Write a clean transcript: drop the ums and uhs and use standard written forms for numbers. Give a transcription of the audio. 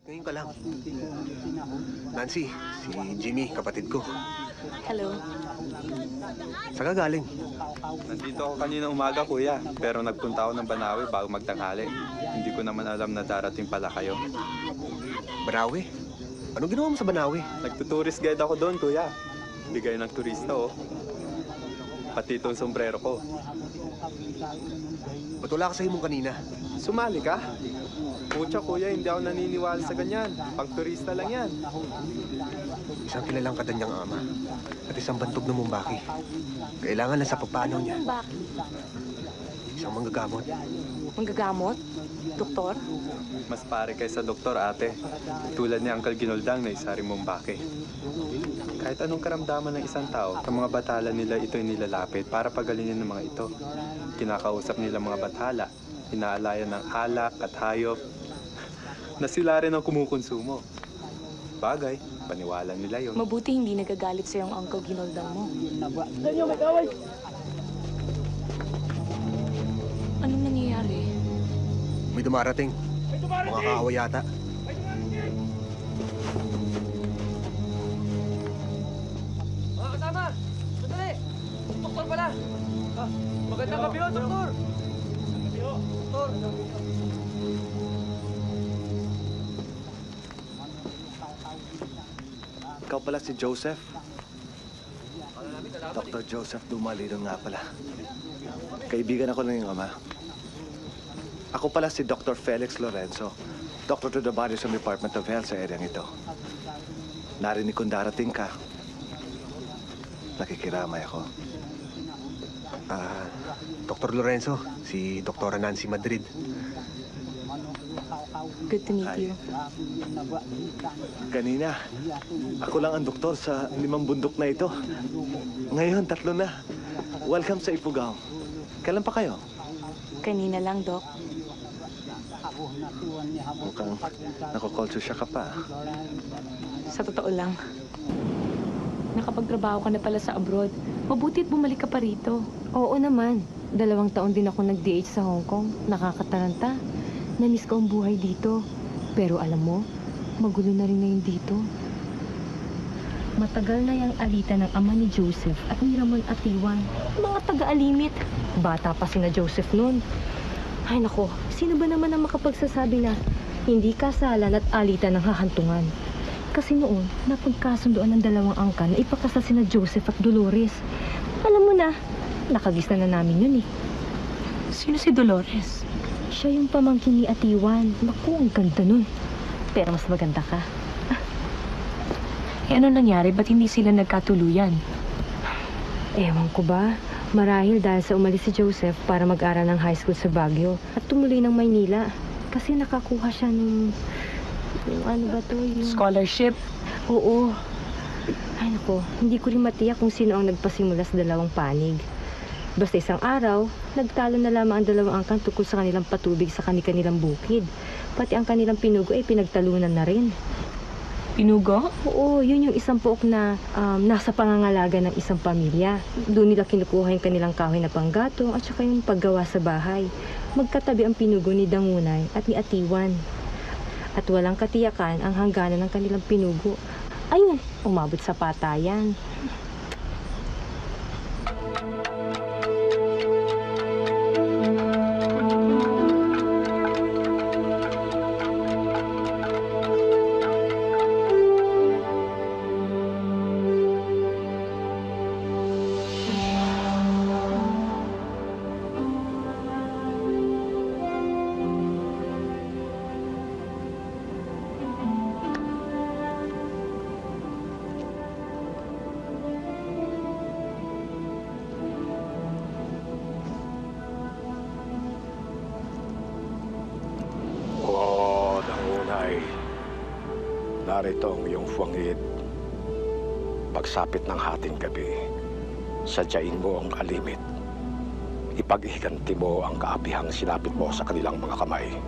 Ngayon ka lang. Nancy, si Jimmy, kapatid ko. Hello. Saan ka galing? Nandito ako kanina umaga, kuya. Pero nagpunta ako ng Banawe bago magtanghali. Hindi ko naman alam na darating pala kayo. Banawe? Anong ginawa mo sa Banawe? Nagtutourist guide ako doon, kuya. Bigay ng turista, oh. Pati itong sombrero ko. Ba't wala ka sa imong kanina? Sumali ka? Pucha, kuya, hindi ako naniniwala sa ganyan. Pang-turista lang yan. Isang kilalang kadanyang ama at isang bantog na mumbaki. Kailangan lang sa pagpanaw niya. Bakit? Isang manggagamot. Manggagamot? Doktor? Mas pare kay sa doktor, ate. Tulad ni Uncle Ginoldang na isa rin Mombake. Kahit anong karamdaman ng isang tao, ang mga bathala nila ito'y nilalapit para pagalingin ng mga ito. Kinakausap nila mga bathala, inaalayan ng alak at hayop na sila rin ang kumukonsumo. Bagay, paniwala nila yun. Mabuti hindi nagagalit sa yung Uncle Ginoldang mo. Anong nangyayari? May dumarating. Mga kaaway yata. Mga kasama! Sandali! Doktor pala! Magandang gabi ho, doktor! Doktor! Ikaw pala si Joseph? Dr. Joseph Dumalino nga pala. Kaibigan ako ng iyong ama. Ako pala si Dr. Felix Lorenzo, Doctor to the Body sa Department of Health sa area ito. Narinig kong darating ka. Nakikiramay ako. Dr. Lorenzo, si Dr. Nancy Madrid. Good to meet you. Kanina, ako lang ang doktor sa 5 bundok na ito. Ngayon, 3 na. Welcome sa Ifugao. Kailan pa kayo? Kanina lang, Doc. Mukhang nakukulture siya ka pa. Sa totoo lang. Nakapagtrabaho ka na pala sa abroad. Mabuti at bumalik ka pa rito. Oo naman. 2 taon din ako nag-DH sa Hong Kong. Nakakataranta. Namiss ko ang buhay dito. Pero alam mo, magulo na rin ngayon dito. Matagal na yung alita ng ama ni Joseph at ni Ramon Atiwan. Mga taga-alimit. Bata pa sina Joseph noon. Ay nako, sino ba naman ang makapagsasabi na hindi kasalan at alitan ng hahantungan? Kasi noon, napagkasunduan ng 2 angkan na ipakasal sina Joseph at Dolores. Alam mo na, nakagista na namin yun eh. Sino si Dolores? Siya yung pamangkin ni Atiwan. Naku, ang ganda nun. Pero mas maganda ka. Eh ano nangyari? Ba't hindi sila nagkatuluyan? Ewan ko ba? Marahil dahil sa umalis si Joseph para mag-aral ng high school sa Baguio at tumuloy ng Maynila. Kasi nakakuha siya ng... Yung ano ba to? Yung... Scholarship? Oo. Ay nako, hindi ko rin matiyak kung sino ang nagpasimula sa 2 panig. Basta isang araw, nagtalo na lamang ang 2 angkan tungkol sa kanilang patubig sa kanilang bukid. Pati ang kanilang pinugo ay pinagtalunan na rin. Pinugo? Oo, yun yung isang pook na nasa pangangalaga ng isang pamilya. Doon nila kinukuha yung kanilang kahoy na panggatong at saka yung paggawa sa bahay. Magkatabi ang pinugo ni Dangunay at ni Atiwan. At walang katiyakan ang hangganan ng kanilang pinugo. Ayun, umabot sa patayan. Narito ang iyong fuwangid. Pagsapit ng hating gabi, sadyain mo ang alimit. Ipag-ihiganti mo ang kaapihang sinapit mo sa kanilang mga kamay.